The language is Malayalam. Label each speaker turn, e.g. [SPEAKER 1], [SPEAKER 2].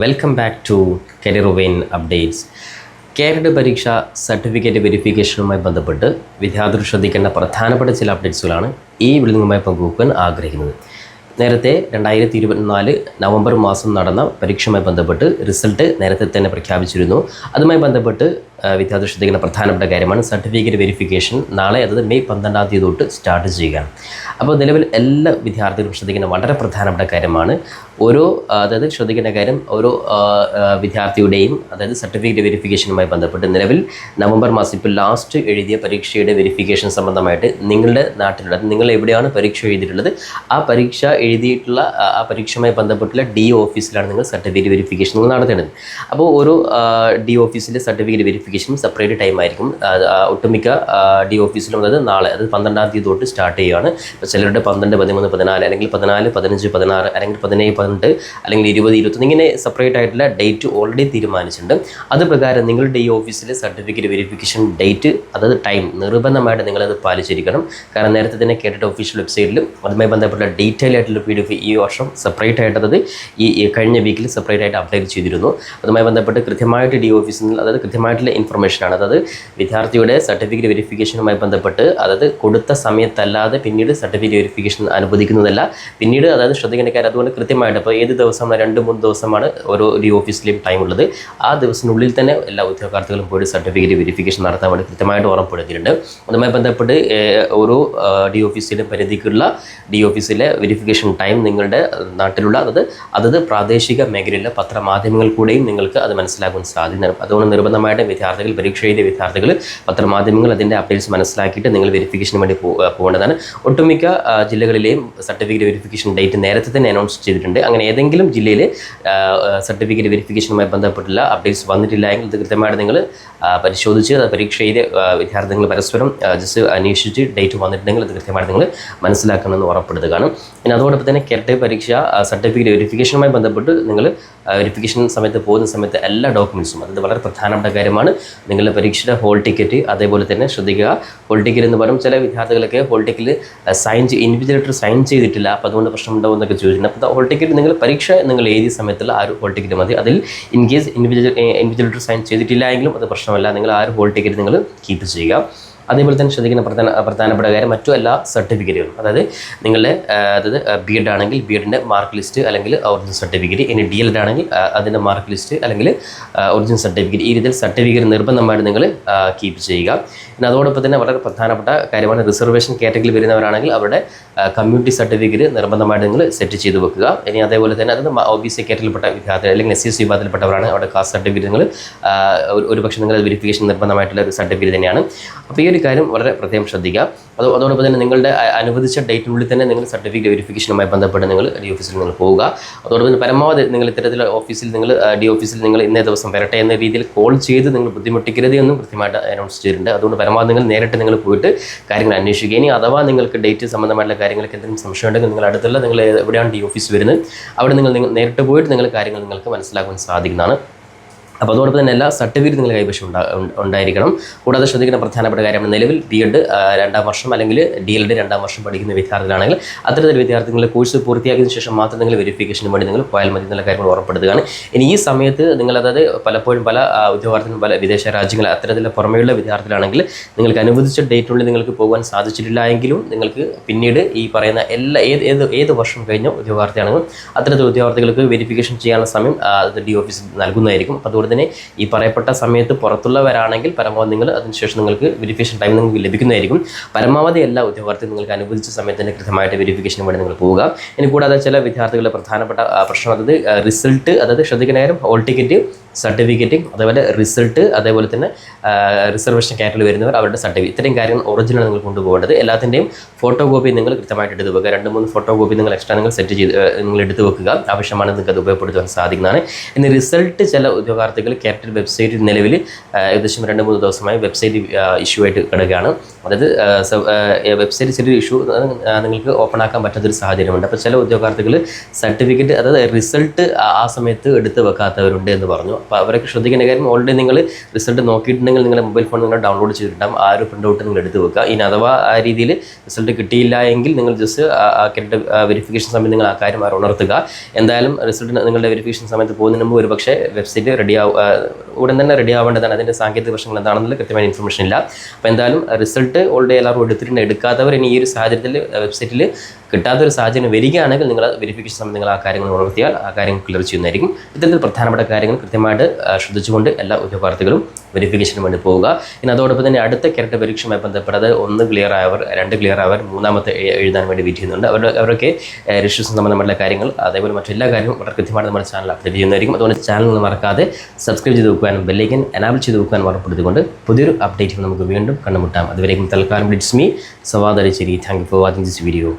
[SPEAKER 1] Welcome back to career vein updates. Kerala പരീക്ഷ സർട്ടിഫിക്കറ്റ് വെരിഫിക്കേഷനുമായി ബന്ധപ്പെട്ട് വിദ്യാർത്ഥികൾ ശ്രദ്ധിക്കേണ്ട പ്രധാനപ്പെട്ട ചില അപ്ഡേറ്റ്സുകളാണ് ഈ വീഡിയോയിൽ നിങ്ങളുമായി പങ്കുവെക്കാൻ ആഗ്രഹിക്കുന്നത്. നേരത്തെ 2024 നവംബർ മാസം നടന്ന പരീക്ഷയുമായി ബന്ധപ്പെട്ട് റിസൾട്ട് നേരത്തെ തന്നെ പ്രഖ്യാപിച്ചിരുന്നു. അതുമായി ബന്ധപ്പെട്ട് വിദ്യാർത്ഥികൾ ശ്രദ്ധിക്കുന്ന പ്രധാനപ്പെട്ട കാര്യമാണ് സർട്ടിഫിക്കറ്റ് വെരിഫിക്കേഷൻ. നാളെ അതായത് മെയ് 12 തൊട്ട് സ്റ്റാർട്ട് ചെയ്യുകയാണ്. അപ്പോൾ നിലവിൽ എല്ലാ വിദ്യാർത്ഥികളും ശ്രദ്ധിക്കുന്ന വളരെ പ്രധാനപ്പെട്ട കാര്യമാണ് അതായത് ശ്രദ്ധിക്കേണ്ട കാര്യം ഓരോ വിദ്യാർത്ഥിയുടെയും അതായത് സർട്ടിഫിക്കറ്റ് വെരിഫിക്കേഷനുമായി ബന്ധപ്പെട്ട് നിലവിൽ നവംബർ മാസം ഇപ്പോൾ ലാസ്റ്റ് എഴുതിയ പരീക്ഷയുടെ വെരിഫിക്കേഷൻ സംബന്ധമായിട്ട് നിങ്ങളുടെ നാട്ടിലുള്ള നിങ്ങൾ എവിടെയാണ് പരീക്ഷ എഴുതിയിട്ടുള്ളത് ആ പരീക്ഷ എഴുതിയിട്ടുള്ള ആ പരീക്ഷയുമായി ബന്ധപ്പെട്ടുള്ള DO ഓഫീസിലാണ് നിങ്ങൾ സർട്ടിഫിക്കറ്റ് വെരിഫിക്കേഷൻ നടത്തേണ്ടത്. അപ്പോൾ ഓരോ DO ഓഫീസിലെ സർട്ടിഫിക്കറ്റ് വെരിഫിക്കേഷനും സെപ്പറേറ്റ് ടൈം ആയിരിക്കും. ഒട്ടുമിക്ക DO ഓഫീസിലും അതായത് നാളെ അത് 12 തൊട്ട് സ്റ്റാർട്ട് ചെയ്യുകയാണ്. ഇപ്പോൾ ചിലരുടെ 12, 13, 14 അല്ലെങ്കിൽ 14, 15, 16 അല്ലെങ്കിൽ 17, 18 അല്ലെങ്കിൽ 20, 21 ഇങ്ങനെ സെപ്പറേറ്റ് ആയിട്ടുള്ള ഡേറ്റ് ഓൾറെഡി തീരുമാനിച്ചിട്ടുണ്ട്. അത് പ്രകാരം നിങ്ങളുടെ DO ഓഫീസിലെ സർട്ടിഫിക്കറ്റ് വെരിഫിക്കേഷൻ ഡേറ്റ് അതായത് ടൈം നിർബന്ധമായിട്ട് നിങ്ങളത് പാലിച്ചിരിക്കണം. കാരണം നേരത്തെ തന്നെ കേട്ടിട്ട് ഒഫീഷ്യൽ വെബ്സൈറ്റിലും അതുമായി ബന്ധപ്പെട്ട ഡീറ്റെയിൽ ആയിട്ടുള്ള PDF ഈ വർഷം സെപ്പറേറ്റ് ആയിട്ട് അതായത് ഈ കഴിഞ്ഞ വീക്കിൽ സെപ്പറേറ്റ് ആയിട്ട് അപ്ഡേറ്റ് ചെയ്തിരുന്നു. അതുമായി ബന്ധപ്പെട്ട് കൃത്യമായിട്ട് DO ഓഫീസിൽ നിന്ന് അതായത് കൃത്യമായിട്ടുള്ള ഇൻഫർമേഷനാണ്. അതായത് വിദ്യാർത്ഥിയുടെ സർട്ടിഫിക്കറ്റ് വെരിഫിക്കേഷനുമായി ബന്ധപ്പെട്ട് അതായത് കൊടുത്ത സമയത്തല്ലാതെ പിന്നീട് സർട്ടിഫിക്കറ്റ് വെരിഫിക്കേഷൻ അനുവദിക്കുന്നതല്ല. പിന്നീട് അതായത് ശ്രദ്ധിക്കേണ്ട കാര്യം അതുകൊണ്ട് കൃത്യമായിട്ട് ഇപ്പോൾ ഏത് ദിവസമാണ് 2-3 ദിവസമാണ് ഓരോ DO ഓഫീസിലെയും ടൈം ഉള്ളത്. ആ ദിവസത്തിനുള്ളിൽ തന്നെ എല്ലാ ഉദ്യോഗാർത്ഥികളും പോയി സർട്ടിഫിക്കറ്റ് വെരിഫിക്കേഷൻ നടത്താൻ വേണ്ടി കൃത്യമായിട്ട് ഉറപ്പെടുത്തിയിട്ടുണ്ട്. അതുമായി ബന്ധപ്പെട്ട് ഓരോ DO ഓഫീസിലും പരിധിക്കുള്ള DO ഓഫീസിലെ വെരിഫിക്കേഷൻ ടൈം നിങ്ങളുടെ നാട്ടിലുള്ള അതത് പ്രാദേശിക മേഖലയിലെ പത്രമാധ്യമങ്ങൾ കൂടെയും നിങ്ങൾക്ക് അത് മനസ്സിലാക്കാൻ സാധിക്കും. അതുകൊണ്ട് നിർബന്ധമായിട്ട് വിദ്യാർത്ഥികൾ പരീക്ഷ എഴുതിയ വിദ്യാർത്ഥികൾ പത്രമാധ്യമങ്ങൾ അതിൻ്റെ അപ്ഡേറ്റ്സ് മനസ്സിലാക്കിയിട്ട് നിങ്ങൾ വെരിഫിക്കേഷന് വേണ്ടി പോകേണ്ടതാണ്. ഒട്ടുമിക്ക ജില്ലകളിലെയും സർട്ടിഫിക്കറ്റ് വെരിഫിക്കേഷൻ ഡേറ്റ് നേരത്തെ തന്നെ അനൗൺസ് ചെയ്തിട്ടുണ്ട്. അങ്ങനെ ഏതെങ്കിലും ജില്ലയിൽ സർട്ടിഫിക്കറ്റ് വെരിഫിക്കേഷനുമായി ബന്ധപ്പെട്ടുള്ള അപ്ഡേറ്റ്സ് വന്നിട്ടില്ല എങ്കിൽ ഇത് കൃത്യമായിട്ട് നിങ്ങൾ പരിശോധിച്ച് പരീക്ഷ എഴുതിയ വിദ്യാർത്ഥികൾ പരസ്പരം ജസ്റ്റ് അന്വേഷിച്ച് ഡേറ്റ് വന്നിട്ടുണ്ടെങ്കിൽ അത് കൃത്യമായിട്ട് നിങ്ങൾ മനസ്സിലാക്കണമെന്ന് ഉറപ്പെടുത്തുകയാണ്. പിന്നെ അതോടൊപ്പം തന്നെ കേരള പരീക്ഷ സർട്ടിഫിക്കറ്റ് വെരിഫിക്കേഷനുമായി ബന്ധപ്പെട്ട് നിങ്ങൾ വെരിഫിക്കേഷൻ സമയത്ത് പോകുന്ന സമയത്ത് എല്ലാ ഡോക്യുമെൻറ്റ്സും അത് വളരെ പ്രധാനപ്പെട്ട കാര്യമാണ്. നിങ്ങളുടെ പരീക്ഷയുടെ ഹോൾ ടിക്കറ്റ് അതേപോലെ തന്നെ ശ്രദ്ധിക്കുക. ഹോൾ ടിക്കറ്റ് എന്ന് പറയുമ്പോൾ ചില വിദ്യാർത്ഥികളൊക്കെ ഹോൾ ടിക്കറ്റിൽ ഇൻവിജിലേറ്റർ സൈൻ ചെയ്തിട്ടില്ല, അപ്പോൾ അതുകൊണ്ട് പ്രശ്നമുണ്ടാവും എന്നൊക്കെ ചോദിച്ചിട്ടുണ്ട്. അപ്പോൾ ഹോൾ ടിക്കറ്റ് നിങ്ങൾ പരീക്ഷ നിങ്ങൾ എഴുതിയ സമയത്തുള്ള ആ ഒരു ഹോൾ ടിക്കറ്റ് മതി. അതിൽ ഇൻ കേസ് ഇൻവിജിലേറ്റർ സൈൻ ചെയ്തിട്ടില്ല എങ്കിലും അത് പ്രശ്നമല്ല. നിങ്ങൾ ആ ഒരു ഹോൾ ടിക്കറ്റ് നിങ്ങൾ കീപ്പ് ചെയ്യുക. അതേപോലെ തന്നെ ശ്രദ്ധിക്കുന്ന പ്രധാനപ്പെട്ട കാര്യം മറ്റു എല്ലാ സർട്ടിഫിക്കറ്റുകളും അതായത് നിങ്ങളുടെ അതായത് BEd ആണെങ്കിൽ BEdൻ്റെ മാർക്ക് ലിസ്റ്റ് അല്ലെങ്കിൽ ഒറിജിനൽ സർട്ടിഫിക്കറ്റ്, ഇനി DLED ആണെങ്കിൽ അതിൻ്റെ മാർക്ക് ലിസ്റ്റ് അല്ലെങ്കിൽ ഒറിജിനൽ സർട്ടിഫിക്കറ്റ്, ഈ രീതിയിൽ സർട്ടിഫിക്കറ്റ് നിർബന്ധമായിട്ട് നിങ്ങൾ കീപ്പ് ചെയ്യുക. പിന്നെ അതോടൊപ്പം തന്നെ വളരെ പ്രധാനപ്പെട്ട കാര്യമാണ് റിസർവേഷൻ കാറ്റഗറിയിൽ വരുന്നവരാണെങ്കിൽ അവരുടെ കമ്മ്യൂണിറ്റി സർട്ടിഫിക്കറ്റ് നിർബന്ധമായിട്ട് നിങ്ങൾ സെറ്റ് ചെയ്ത് വെക്കുക. ഇനി അതേപോലെ തന്നെ അത് OBC കാറ്റഗറിയിൽപ്പെട്ട വിദ്യാർത്ഥികൾ അല്ലെങ്കിൽ SC വിഭാഗത്തിൽപ്പെട്ടവരാണ് അവരുടെ കാസ്റ്റ് സർട്ടിഫിക്കറ്റ് നിങ്ങൾ ഒരുപക്ഷെ നിങ്ങൾ വെരിഫിക്കേഷൻ നിർബന്ധമായിട്ടുള്ള ഒരു സർട്ടിഫിക്കറ്റ് തന്നെയാണ്. അപ്പോൾ ഈ ഒരു കാര്യം വളരെ പ്രത്യേകം ശ്രദ്ധിക്കുക. അതോടൊപ്പം തന്നെ നിങ്ങളുടെ അനുവദിച്ച ഡേറ്റിനുള്ളിൽ തന്നെ നിങ്ങൾ സർട്ടിഫിക്കറ്റ് വെരിഫിക്കേഷനുമായി ബന്ധപ്പെട്ട് നിങ്ങൾ DO ഓഫീസിൽ നിങ്ങൾ പോവുക. അതോടൊപ്പം തന്നെ പരമാവധി നിങ്ങൾ ഇത്തരത്തിലുള്ള ഓഫീസിൽ നിങ്ങൾ DO ഓഫീസിൽ നിങ്ങൾ ഇന്നേ ദിവസം വരട്ടെ എന്ന രീതിയിൽ കോൾ ചെയ്ത് നിങ്ങൾ ബുദ്ധിമുട്ടിക്കരുത് എന്നും കൃത്യമായിട്ട് അനൗൺസ് ചെയ്തിട്ടുണ്ട്. അതുകൊണ്ട് പരമാവധി നിങ്ങൾ നേരിട്ട് നിങ്ങൾ പോയിട്ട് കാര്യങ്ങൾ അന്വേഷിക്കുക. ഇനി അഥവാ നിങ്ങൾക്ക് ഡേറ്റ് സംബന്ധമായിട്ടുള്ള കാര്യങ്ങൾക്ക് എന്തെങ്കിലും സംശയം ഉണ്ടെങ്കിൽ നിങ്ങൾ അടുത്തുള്ള നിങ്ങൾ എവിടെയാണ് DO ഓഫീസ് വരുന്നത് അവിടെ നിങ്ങൾ നേരിട്ട് പോയിട്ട് നിങ്ങൾ കാര്യങ്ങൾ നിങ്ങൾക്ക് മനസ്സിലാക്കാൻ സാധിക്കുന്നതാണ്. അപ്പോൾ അതോടൊപ്പം തന്നെ എല്ലാ സർട്ടിഫിക്കറ്റ് നിങ്ങൾ കൈവശം ഉണ്ടായിരിക്കണം. കൂടാതെ ശ്രദ്ധിക്കുന്ന പ്രധാനപ്പെട്ട കാര്യമാണ് നിലവിൽ BEd 2ാം വർഷം അല്ലെങ്കിൽ DLED 2ാം വർഷം പഠിക്കുന്ന വിദ്യാർത്ഥികളാണെങ്കിൽ അത്തരത്തിൽ വിദ്യാർത്ഥികളെ കോഴ്സ് പൂർത്തിയാക്കിയതിനു ശേഷം മാത്രം നിങ്ങൾ വെരിഫിക്കേഷന് വേണ്ടി നിങ്ങൾ പോയാൽ മതി എന്നുള്ള കാര്യങ്ങൾ ഉറപ്പെടുത്തുകയാണ്. ഇനി ഈ സമയത്ത് നിങ്ങൾ അതായത് പലപ്പോഴും പല ഉദ്യോഗാർത്ഥികളും പല വിദേശ രാജ്യങ്ങൾ അത്തരത്തിലുള്ള പുറമെയുള്ള വിദ്യാർത്ഥികളാണെങ്കിൽ നിങ്ങൾക്ക് അനുവദിച്ച ഡേറ്റിനുള്ളിൽ നിങ്ങൾക്ക് പോകാൻ സാധിച്ചിട്ടില്ല എങ്കിലും നിങ്ങൾക്ക് പിന്നീട് ഈ പറയുന്ന ഏത് വർഷം കഴിഞ്ഞ ഉദ്യോഗാർത്ഥിയാണെങ്കിലും അത്തരത്തിൽ ഉദ്യോഗാർത്ഥികൾക്ക് വെരിഫിക്കേഷൻ ചെയ്യാനുള്ള സമയം DO ഓഫീസിൽ നൽകുന്നതായിരിക്കും. അപ്പോൾ അതുകൊണ്ട് തന്നെ ഈ പറയപ്പെട്ട സമയത്ത് പുറത്തുള്ളവരാണെങ്കിൽ പരമാവധി നിങ്ങൾ അതിനുശേഷം നിങ്ങൾക്ക് വെരിഫിക്കേഷൻ ടൈം നിങ്ങൾക്ക് ലഭിക്കുന്നതായിരിക്കും. പരമാവധി എല്ലാ ഉദ്യോഗാർത്ഥികളും നിങ്ങൾക്ക് അനുവദിച്ച സമയത്ത് തന്നെ കൃത്യമായിട്ട് വെരിഫിക്കേഷന് വേണ്ടി നിങ്ങൾ പോവുക. ഇനി കൂടാതെ ചില വിദ്യാർത്ഥികളുടെ പ്രധാനപ്പെട്ട പ്രശ്നം അതായത് റിസൾട്ട് അതായത് ശ്രദ്ധിക്കുന്ന കാര്യം ഹോൾ ടിക്കറ്റ് സർട്ടിഫിക്കറ്റ് അതേപോലെ റിസൾട്ട് അതേപോലെ തന്നെ റിസർവേഷൻ കാറ്റഗറിയിൽ വരുന്നവർ അവരുടെ സർട്ടിഫിക്കറ്റ് ഇത്രയും കാര്യങ്ങൾ ഒറിജിനൽ നിങ്ങൾ കൊണ്ടുപോകേണ്ടത്. എല്ലാത്തിൻ്റെയും ഫോട്ടോ കോപ്പി നിങ്ങൾ കൃത്യമായിട്ട് എടുത്ത് വെക്കുക. 2-3 ഫോട്ടോ കോപ്പി നിങ്ങൾ എക്സ്ട്രാ നിങ്ങൾ സെറ്റ് ചെയ്ത് നിങ്ങൾ എടുത്ത് വെക്കുക. ആവശ്യമാണ് നിങ്ങൾക്ക് അത് ഉപയോഗപ്പെടുത്താൻ സാധിക്കുന്നതാണ്. ഇനി റിസൾട്ട് ചില ഉദ്യോഗാർത്ഥികൾ ക്യാപിറ്റൽ വെബ്സൈറ്റ് നിലവിൽ ഏകദേശം 2-3 ദിവസമായി വെബ്സൈറ്റ് ഇഷ്യൂ ആയിട്ട് കിടക്കുകയാണ്. അതായത് വെബ്സൈറ്റ് ചെറിയൊരു ഇഷ്യൂ നിങ്ങൾക്ക് ഓപ്പൺ ആക്കാൻ പറ്റാത്തൊരു സാഹചര്യമുണ്ട്. അപ്പോൾ ചില ഉദ്യോഗാർത്ഥികൾ സർട്ടിഫിക്കറ്റ് അതായത് റിസൾട്ട് ആ സമയത്ത് എടുത്ത് വെക്കാത്തവരുണ്ട് എന്ന് പറഞ്ഞു. അപ്പോൾ അവരൊക്കെ ശ്രദ്ധിക്കേണ്ട കാര്യം ഓൾറെഡി നിങ്ങൾ റിസൾട്ട് നോക്കിയിട്ടുണ്ടെങ്കിൽ നിങ്ങളുടെ മൊബൈൽ ഫോൺ നിങ്ങൾ ഡൗൺലോഡ് ചെയ്തിട്ടുണ്ടാകും. ആ ഒരു പ്രിൻ്റ് ഔട്ട് നിങ്ങൾ എടുത്ത് വെക്കുക. ഇനി അഥവാ ആ രീതിയിൽ റിസൾട്ട് കിട്ടിയില്ല എങ്കിൽ നിങ്ങൾ ജസ്റ്റ് ക്രെഡിറ്റ് വെരിഫിക്കേഷൻ സമയത്ത് നിങ്ങൾ ആ കാര്യം ഉണർത്തുക. എന്തായാലും റിസൾട്ട് നിങ്ങളുടെ വെരിഫിക്കേഷൻ സമയത്ത് പോകുന്നതിന് മുമ്പ് ഒരു പക്ഷേ വെബ്സൈറ്റ് ഉടൻ തന്നെ റെഡി ആവേണ്ടതാണ്. അതിൻ്റെ സാങ്കേതിക പ്രശ്നങ്ങൾ എന്താണെന്നുള്ള കൃത്യമായ ഇൻഫർമേഷൻ ഇല്ല. അപ്പോൾ എന്തായാലും റിസൾട്ട് ഓൾറെഡി എല്ലാവരും എടുത്തിട്ടുണ്ട്. എടുക്കാത്തവർ ഇനി ഈ ഒരു സാഹചര്യത്തിൽ വെബ്സൈറ്റിൽ കിട്ടാത്തൊരു സാഹചര്യം വരികയാണെങ്കിൽ നിങ്ങൾ വെരിഫിക്കേഷൻ സമയത്ത് നിങ്ങൾ ആ കാര്യങ്ങൾ ഉണർത്തിയാൽ ആ കാര്യങ്ങൾ ക്ലിയർ ചെയ്യുന്നതായിരിക്കും. ഇത്തരത്തിൽ പ്രധാനപ്പെട്ട കാര്യങ്ങൾ കൃത്യമായിട്ട് ശ്രദ്ധിച്ചുകൊണ്ട് എല്ലാ ഉദ്യോഗാർത്ഥികളും വെരിഫിക്കേഷന് വേണ്ടി പോവുക. ഇനി അതോടൊപ്പം തന്നെ അടുത്ത ക്യാരക്ടർ പരീക്ഷയുമായി ബന്ധപ്പെട്ടത് 1 ക്ലിയർ ആയവർ, 2 ക്ലിയർ ആയവർ, 3ാമത്തെ എഴുതാൻ വേണ്ടി വെയിറ്റ് ചെയ്യുന്നുണ്ട്. അവരൊക്കെ രജിസ്ട്രേഷൻ സംബന്ധമായിട്ടുള്ള കാര്യങ്ങൾ അതേപോലെ മറ്റെല്ലാ കാര്യങ്ങളും വളരെ കൃത്യമായിട്ട് നമ്മുടെ ചാനൽ അപ്ഡേറ്റ് ചെയ്യുന്നതായിരിക്കും. അതുകൊണ്ട് ചാനൽ മറക്കാതെ സബ്സ്ക്രൈബ് ചെയ്ത് വെക്കാനും ബെല്ലൈക്കൻ എനാബിൾ ചെയ്ത് വെക്കാനും ഉറപ്പെടുത്തിക്കൊണ്ട് പുതിയൊരു അപ്ഡേറ്റ് നമുക്ക് വീണ്ടും കണ്ടുമുട്ടാം. അതുവരേക്കും തൽക്കാലം it's me Sawad Alisseri. Thank you for watching this video.